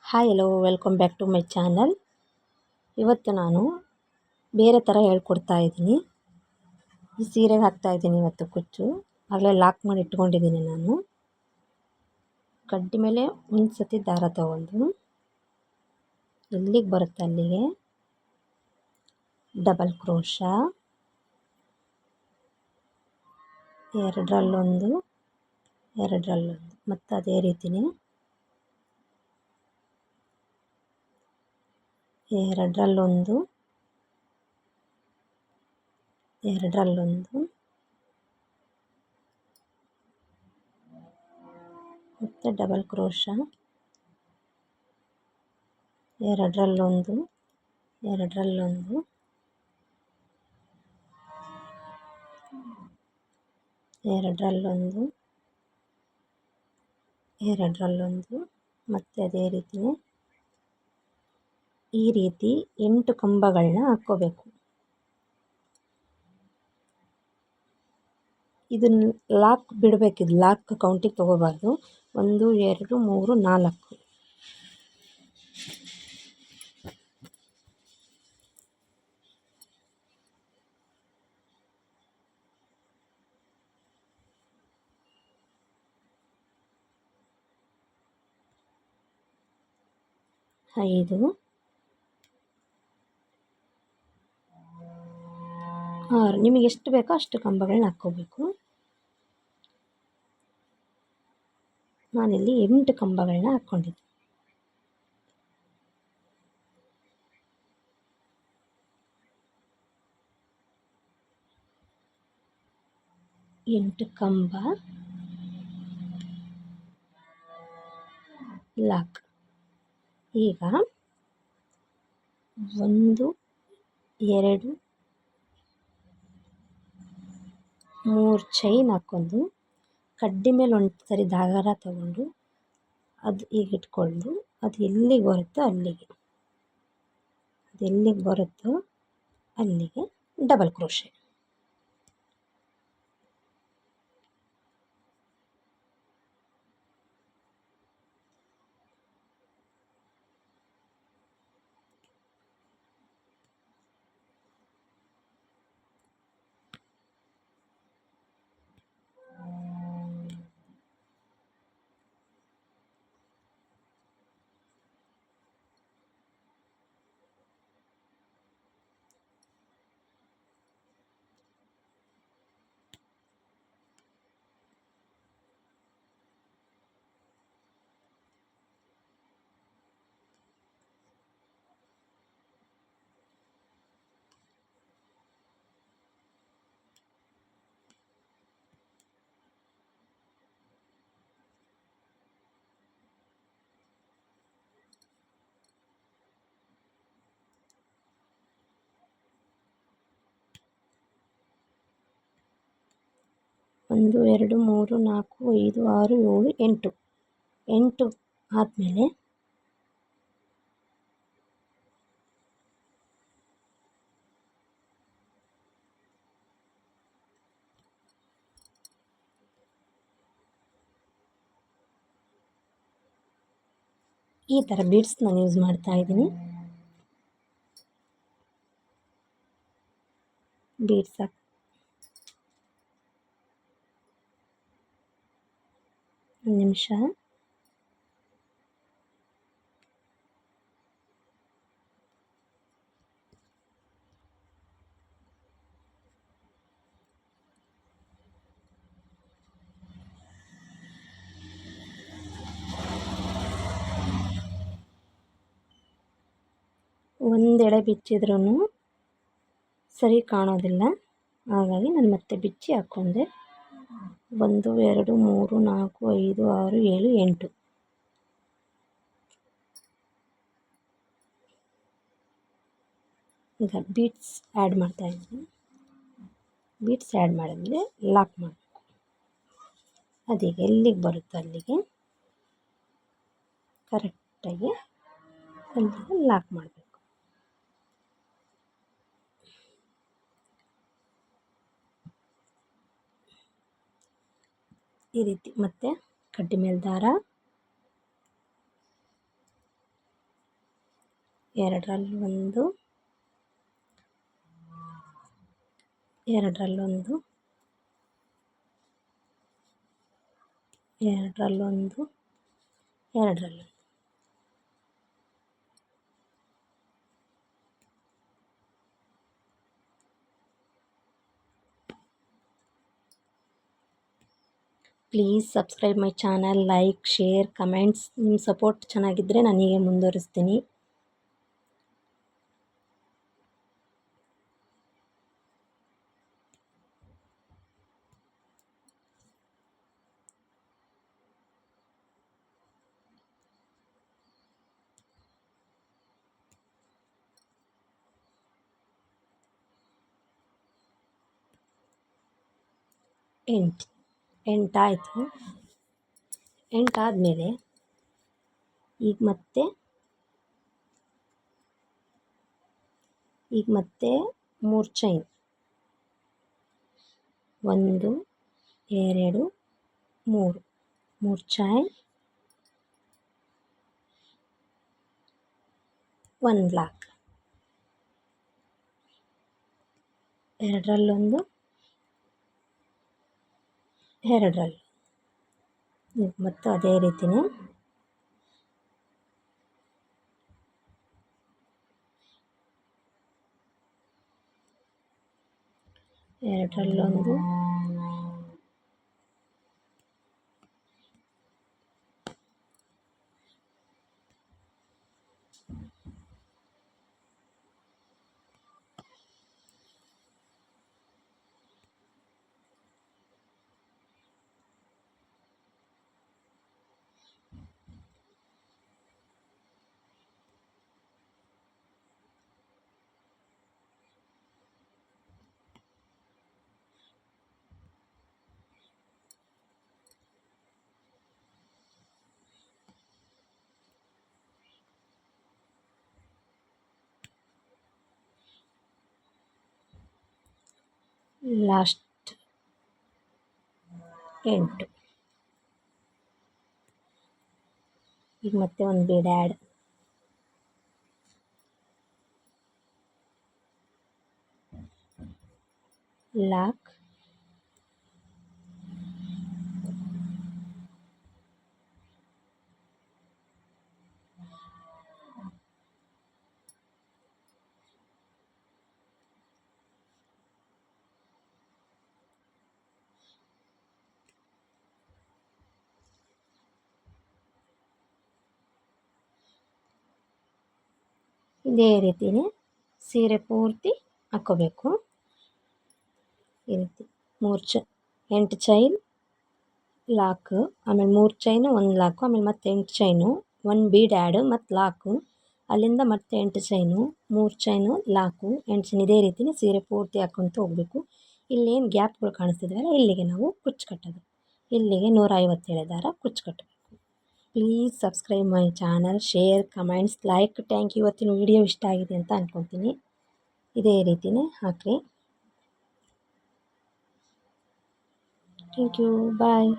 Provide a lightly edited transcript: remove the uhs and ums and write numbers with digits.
Hi hello welcome back to my channel. ಇವತ್ತು ನಾನು ಬೇರೆ ಥರ ಹೇಳ್ಕೊಡ್ತಾ ಇದ್ದೀನಿ. ಈ ಸೀರೆಗೆ ಹಾಕ್ತಾಯಿದ್ದೀನಿ ಇವತ್ತು ಕುಚ್ಚು. ಆಗಲೇ ಲಾಕ್ ಮಾಡಿ ಇಟ್ಕೊಂಡಿದ್ದೀನಿ ನಾನು. ಕಡ್ಡಿ ಮೇಲೆ ಒಂದು ಸತಿ ದಾರ ತಗೊಂಡು ಎಲ್ಲಿಗೆ ಬರುತ್ತೆ ಅಲ್ಲಿಗೆ ಡಬಲ್ ಕ್ರೋಶಾ, ಎರಡರಲ್ಲೊಂದು ಮತ್ತು ಅದೇ ರೀತಿಯೇ ಎರಡರಲ್ಲೊಂದು ಮತ್ತು ಡಬಲ್ ಕ್ರೋಶಾ, ಎರಡರಲ್ಲೊಂದು ಮತ್ತು ಅದೇ ರೀತಿಯೇ ಈ ರೀತಿ 8 ಕಂಬಗಳನ್ನ ಹಾಕ್ಕೋಬೇಕು. ಇದನ್ನು ಲಾಕ್ ಬಿಡಬೇಕಿದ್ದು, ಲಾಕ್ ಕೌಂಟಿಗೆ ತೊಗೋಬಾರ್ದು. 1 2 3 4 5 6 ನಿಮಗೆ ಎಷ್ಟು ಬೇಕೋ ಅಷ್ಟು ಕಂಬಗಳನ್ನ ಹಾಕ್ಕೋಬೇಕು. ನಾನಿಲ್ಲಿ 8 ಕಂಬಗಳನ್ನ ಹಾಕ್ಕೊಂಡಿದ್ದೆ. ಎಂಟು ಕಂಬ ಲಾಕ್. ಈಗ 1 2 3 ಚೈನ್ ಹಾಕ್ಕೊಂಡು ಕಡ್ಡಿ ಮೇಲೆ ಒಂದು ಸರಿ ದಾರ ತಗೊಂಡು ಅದು ಈಗ ಇಟ್ಕೊಂಡು ಅದು ಎಲ್ಲಿಗೆ ಬರುತ್ತೋ ಅಲ್ಲಿಗೆ ಡಬಲ್ ಕ್ರೋಶೆ. ಒಂದು 2 3 4 5 6 7 8 ಆದಮೇಲೆ ಈ ಥರ ಬೀಡ್ಸ್ ನಾನು ಯೂಸ್ ಮಾಡ್ತಾ ಇದ್ದೀನಿ. ಬೀಡ್ಸ್ ಒಂದು ನಿಮಿಷ. ಒಂದೆಳೆ ಬಿಚ್ಚಿದ್ರೂ ಸರಿ ಕಾಣೋದಿಲ್ಲ, ಹಾಗಾಗಿ ನಾನು ಮತ್ತೆ ಬಿಚ್ಚಿ ಹಾಕ್ಕೊಂಡೆ. 1 2 3 4 5 6 7 8 ಈಗ ಬೀಡ್ಸ್ ಆ್ಯಡ್ ಮಾಡ್ತಾಯಿದ್ದೀನಿ. ಬೀಡ್ಸ್ ಆ್ಯಡ್ ಮಾಡಿದ್ಮೇಲೆ ಲಾಕ್ ಮಾಡಬೇಕು. ಅದೀಗ ಎಲ್ಲಿಗೆ ಬರುತ್ತೋ ಅಲ್ಲಿಗೆ ಕರೆಕ್ಟಾಗಿ ಅಲ್ಲಿಗೆ ಲಾಕ್ ಮಾಡಬೇಕು. ಈ ರೀತಿ ಮತ್ತೆ ಕಡ್ಡಿ ಮೇಲೆ ದಾರ ಎರಡರಲ್ಲೊಂದು, ಎರಡರಲ್ಲೊಂದು, ಎರಡರಲ್ಲೊಂದು, ಎರಡರಲ್ಲೊಂದು. Please subscribe my channel, like, share, comments. ನಿಮ್ಮ ಸಪೋರ್ಟ್ ಚೆನ್ನಾಗಿದ್ದರೆ ನಾನು ಹೀಗೆ ಮುಂದುವರಿಸ್ತೀನಿ. ಎಂಟಾಯಿತು. ಎಂಟಾದಮೇಲೆ ಈಗ ಮತ್ತೆ 3 ಚೈನ್, 1 2 3, 3 ಚೈನ್, 1 ಲಾಕ್, ಎರಡರಲ್ಲೊಂದು, ಎರಡರಲ್ಲಿ. ಮತ್ತು ಅದೇ ರೀತಿಯೇ ಎರಡರಲ್ಲೊಂದು, ಲಾಸ್ಟ್ 8. ಈಗ ಮತ್ತೆ ಒಂದು ಬೀಡ್ ಆ್ಯಡ್, ಲಾಕ್, ಇದೇ ರೀತಿಯೇ ಸೀರೆ ಪೂರ್ತಿ ಹಾಕ್ಕೋಬೇಕು. ಈ ರೀತಿ 8 ಚೈನ್, ಲಾಕು, ಆಮೇಲೆ 3 ಚೈನು, 1 ಲಾಕು, ಆಮೇಲೆ ಮತ್ತೆ 8 ಚೈನು, 1 ಬೀಡ್ ಆ್ಯಡು ಮತ್ತು ಲಾಕು, ಅಲ್ಲಿಂದ ಮತ್ತೆ 8 ಚೈನು, 3 ಚೈನು, ಲಾಕು, 8 ಚೈನ್. ಇದೇ ರೀತಿಯೇ ಸೀರೆ ಪೂರ್ತಿ ಹಾಕ್ಕೊತ ಹೋಗಬೇಕು. ಇಲ್ಲೇನು ಗ್ಯಾಪ್ಗಳು ಕಾಣಿಸ್ತಿದೆಯಲ್ಲ, ಇಲ್ಲಿಗೆ ನಾವು ಕುಚ್ಚು ಕಟ್ಟೋದು. ಇಲ್ಲಿಗೆ 157 ದಾರ ಕುಚ್ಚು ಕಟ್ಟಬೇಕು. Please subscribe my channel, share, comments, like. Thank you. ಇವತ್ತಿನ ವಿಡಿಯೋ ಇಷ್ಟ ಆಗಿದೆ ಅಂತ ಅಂದ್ಕೊತೀನಿ. ಇದೇ ರೀತಿಯೇ ಹಾಕಿ. Thank you. ಬಾಯ್.